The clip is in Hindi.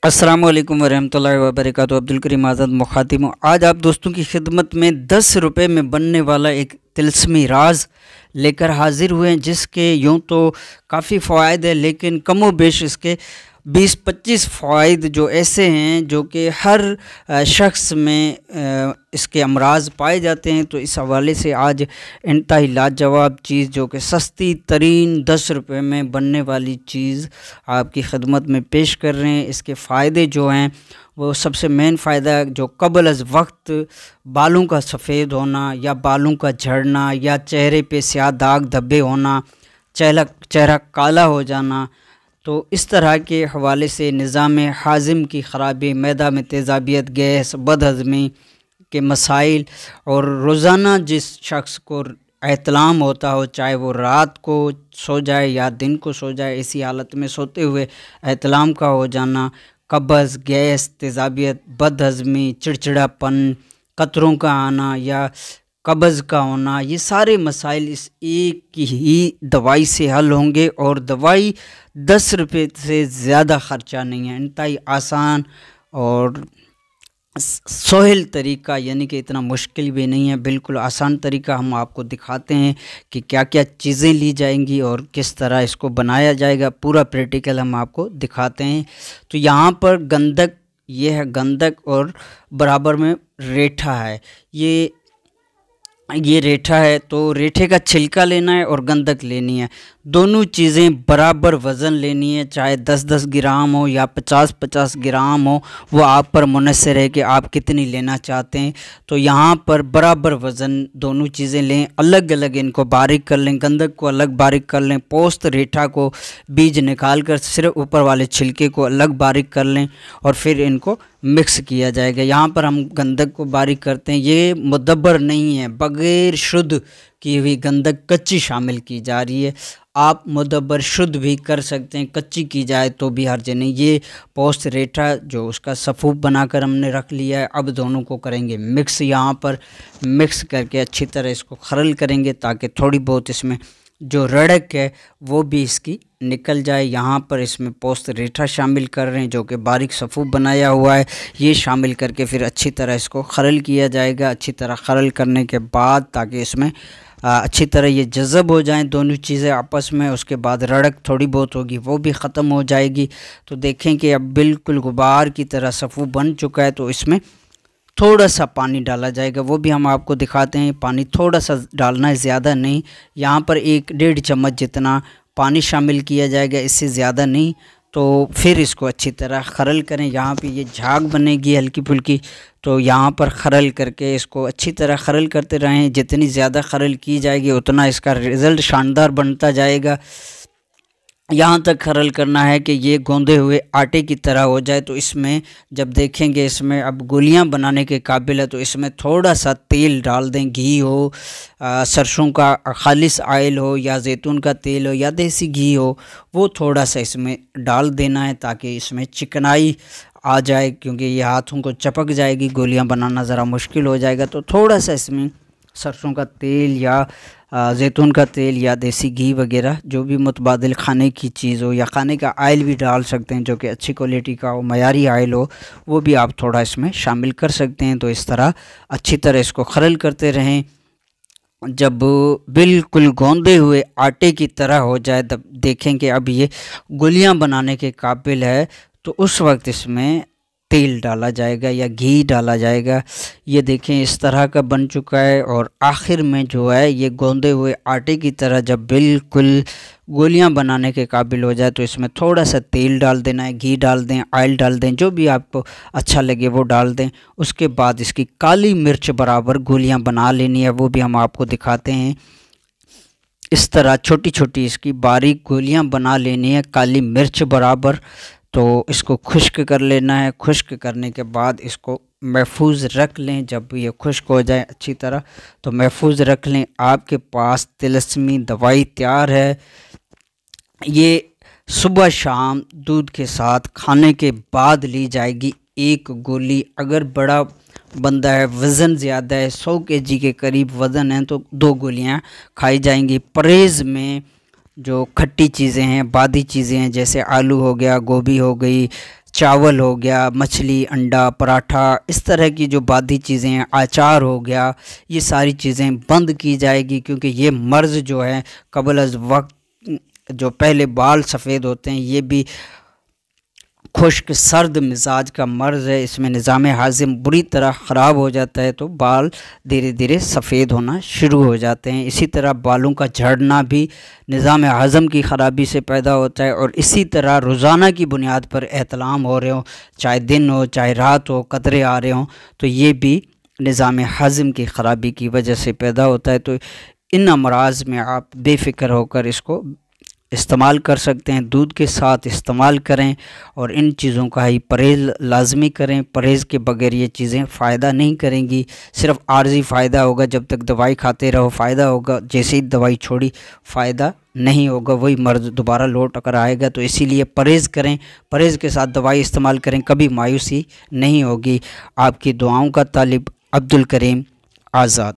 अस्सलाम वालेकुम वरहमतुल्लाहि वबरकातुहू। अब्दुल करीम आज़ाद मुखातिब हूँ। आज आप दोस्तों की खिदमत में 10 रुपये में बनने वाला एक तिल्स्मी राज लेकर हाजिर हुए हैं, जिसके यूँ तो काफ़ी फ़वाइद है, लेकिन कमो बेश इसके 20-25 फ़वाइद जो ऐसे हैं जो कि हर शख्स में इसके अमराज पाए जाते हैं। तो इस हवाले से आज इंतहाई लाजवाब चीज़ जो कि सस्ती तरीन 10 रुपये में बनने वाली चीज़ आपकी खिदमत में पेश कर रहे हैं। इसके फ़ायदे जो हैं वो सबसे मेन फ़ायदा जो कबल अज़ वक्त बालों का सफ़ेद होना या बालों का झड़ना या चेहरे पे स्याह दाग धब्बे होना, चेहरा काला हो जाना, तो इस तरह के हवाले से निज़ाम हाज़िम की ख़राबी, मैदा में तेज़ाबियत, गैस, बदहज़मी के मसाइल और रोज़ाना जिस शख्स को एहतलाम होता हो, चाहे वो रात को सो जाए या दिन को सो जाए, इसी हालत में सोते हुए एहतलाम का हो जाना, कब्ज़, गैस, तेज़ाबियत, बदहज़मी, चिड़चिड़ापन, कतरों का आना या कब्ज़ का होना, ये सारे मसाइल इस एक ही दवाई से हल होंगे। और दवाई 10 रुपये से ज़्यादा ख़र्चा नहीं है, इंतहाई आसान और सोहेल तरीका, यानी कि इतना मुश्किल भी नहीं है, बिल्कुल आसान तरीका हम आपको दिखाते हैं कि क्या क्या चीज़ें ली जाएंगी और किस तरह इसको बनाया जाएगा। पूरा प्रैक्टिकल हम आपको दिखाते हैं। तो यहाँ पर गंधक, ये है गंधक और बराबर में रेठा है। ये रेठा है, तो रेठे का छिलका लेना है और गंधक लेनी है। दोनों चीज़ें बराबर वज़न लेनी है, चाहे 10-10 ग्राम हो या 50-50 ग्राम हो, वो आप पर मुनहसर है कि आप कितनी लेना चाहते हैं। तो यहाँ पर बराबर वज़न दोनों चीज़ें लें, अलग अलग इनको बारीक कर लें, गंधक को अलग बारीक कर लें, पोस्त रेठा को बीज निकाल कर सिर्फ ऊपर वाले छिलके को अलग बारीक कर लें और फिर इनको मिक्स किया जाएगा। यहाँ पर हम गंधक को बारीक करते हैं, ये मुदब्बर नहीं है, बग़ैर शुद्ध की हुई गंधक कच्ची शामिल की जा रही है। आप मुदब्बर शुद्ध भी कर सकते हैं, कच्ची की जाए तो भी हर्ज नहीं। ये पोस्त रेठा जो उसका सफ़ूफ बनाकर हमने रख लिया है, अब दोनों को करेंगे मिक्स। यहाँ पर मिक्स करके अच्छी तरह इसको खरल करेंगे ताकि थोड़ी बहुत इसमें जो रड़क है वो भी इसकी निकल जाए। यहाँ पर इसमें पोस्त रेठा शामिल कर रहे हैं जो कि बारीक सफ़ूफ बनाया हुआ है, ये शामिल करके फिर अच्छी तरह इसको खरल किया जाएगा। अच्छी तरह खरल करने के बाद ताकि इसमें अच्छी तरह ये जज़ब हो जाएं दोनों चीज़ें आपस में, उसके बाद रड़क थोड़ी बहुत होगी वो भी ख़त्म हो जाएगी। तो देखें कि अब बिल्कुल गुबार की तरह सफ़ूफ बन चुका है। तो इसमें थोड़ा सा पानी डाला जाएगा, वो भी हम आपको दिखाते हैं। पानी थोड़ा सा डालना है, ज़्यादा नहीं। यहाँ पर 1-1.5 चम्मच जितना पानी शामिल किया जाएगा, इससे ज़्यादा नहीं। तो फिर इसको अच्छी तरह खरल करें। यहाँ पे ये झाग बनेगी हल्की फुल्की, तो यहाँ पर खरल करके इसको अच्छी तरह खरल करते रहें। जितनी ज़्यादा खरल की जाएगी उतना इसका रिज़ल्ट शानदार बनता जाएगा। यहाँ तक खरल करना है कि ये गोंदे हुए आटे की तरह हो जाए। तो इसमें जब देखेंगे इसमें अब गोलियाँ बनाने के काबिल है, तो इसमें थोड़ा सा तेल डाल दें, घी हो, सरसों का खालिस आयल हो या जैतून का तेल हो या देसी घी हो, वो थोड़ा सा इसमें डाल देना है ताकि इसमें चिकनाई आ जाए, क्योंकि ये हाथों को चपक जाएगी, गोलियाँ बनाना ज़रा मुश्किल हो जाएगा। तो थोड़ा सा इसमें सरसों का तेल या जैतून का तेल या देसी घी वगैरह जो भी मुतबादिल खाने की चीज़ हो, या खाने का आयल भी डाल सकते हैं जो कि अच्छी क्वालिटी का हो, मयारी आयल हो, वो भी आप थोड़ा इसमें शामिल कर सकते हैं। तो इस तरह अच्छी तरह इसको खरल करते रहें। जब बिल्कुल गोंदे हुए आटे की तरह हो जाए, तब देखें कि अब ये गोलियां बनाने के काबिल है, तो उस वक्त इसमें तेल डाला जाएगा या घी डाला जाएगा। ये देखें इस तरह का बन चुका है। और आखिर में जो है ये गोंदे हुए आटे की तरह जब बिल्कुल गोलियां बनाने के काबिल हो जाए, तो इसमें थोड़ा सा तेल डाल देना है, घी डाल दें, ऑयल डाल दें, जो भी आपको अच्छा लगे वो डाल दें। उसके बाद इसकी काली मिर्च बराबर गोलियां बना लेनी है, वो भी हम आपको दिखाते हैं। इस तरह छोटी छोटी इसकी बारीक गोलियां बना लेनी है, काली मिर्च बराबर। तो इसको खुश्क कर लेना है। खुश्क करने के बाद इसको महफूज रख लें। जब ये खुश्क हो जाए अच्छी तरह तो महफूज रख लें। आपके पास तिलस्मी दवाई तैयार है। ये सुबह शाम दूध के साथ खाने के बाद ली जाएगी एक गोली। अगर बड़ा बंदा है, वज़न ज़्यादा है, 100 kg के करीब वज़न है, तो 2 गोलियां खाई जाएंगी। परहेज़ में जो खट्टी चीज़ें हैं, बादी चीज़ें हैं, जैसे आलू हो गया, गोभी हो गई, चावल हो गया, मछली, अंडा, पराठा, इस तरह की जो बादी चीज़ें हैं, अचार हो गया, ये सारी चीज़ें बंद की जाएगी, क्योंकि ये मर्ज़ जो है क़ब्ल अज़ वक्त, जो पहले बाल सफ़ेद होते हैं, ये भी खुश्क सर्द मिजाज का मर्ज़ है। इसमें निज़ाम हाज़िम बुरी तरह ख़राब हो जाता है, तो बाल धीरे धीरे सफ़ेद होना शुरू हो जाते हैं। इसी तरह बालों का झड़ना भी निज़ाम हाज़म की ख़राबी से पैदा होता है। और इसी तरह रोज़ाना की बुनियाद पर एहतलाम हो रहे हो, चाहे दिन हो चाहे रात हो, कतरे आ रहे हों, तो ये भी निज़ाम हाज़म की ख़राबी की वजह से पैदा होता है। तो इन अमराज़ में आप बेफ़िक्र होकर इसको इस्तेमाल कर सकते हैं। दूध के साथ इस्तेमाल करें और इन चीज़ों का ही परहेज़ लाजमी करें। परहेज़ के बगैर ये चीज़ें फ़ायदा नहीं करेंगी, सिर्फ आर्जी फ़ायदा होगा। जब तक दवाई खाते रहो फ़ायदा होगा, जैसे ही दवाई छोड़ी फ़ायदा नहीं होगा, वही मर्ज़ दोबारा लौट कर आएगा। तो इसीलिए परहेज़ करें, परहेज़ के साथ दवाई इस्तेमाल करें, कभी मायूसी नहीं होगी। आपकी दुआओं का तालिब, अब्दुल करीम आज़ाद।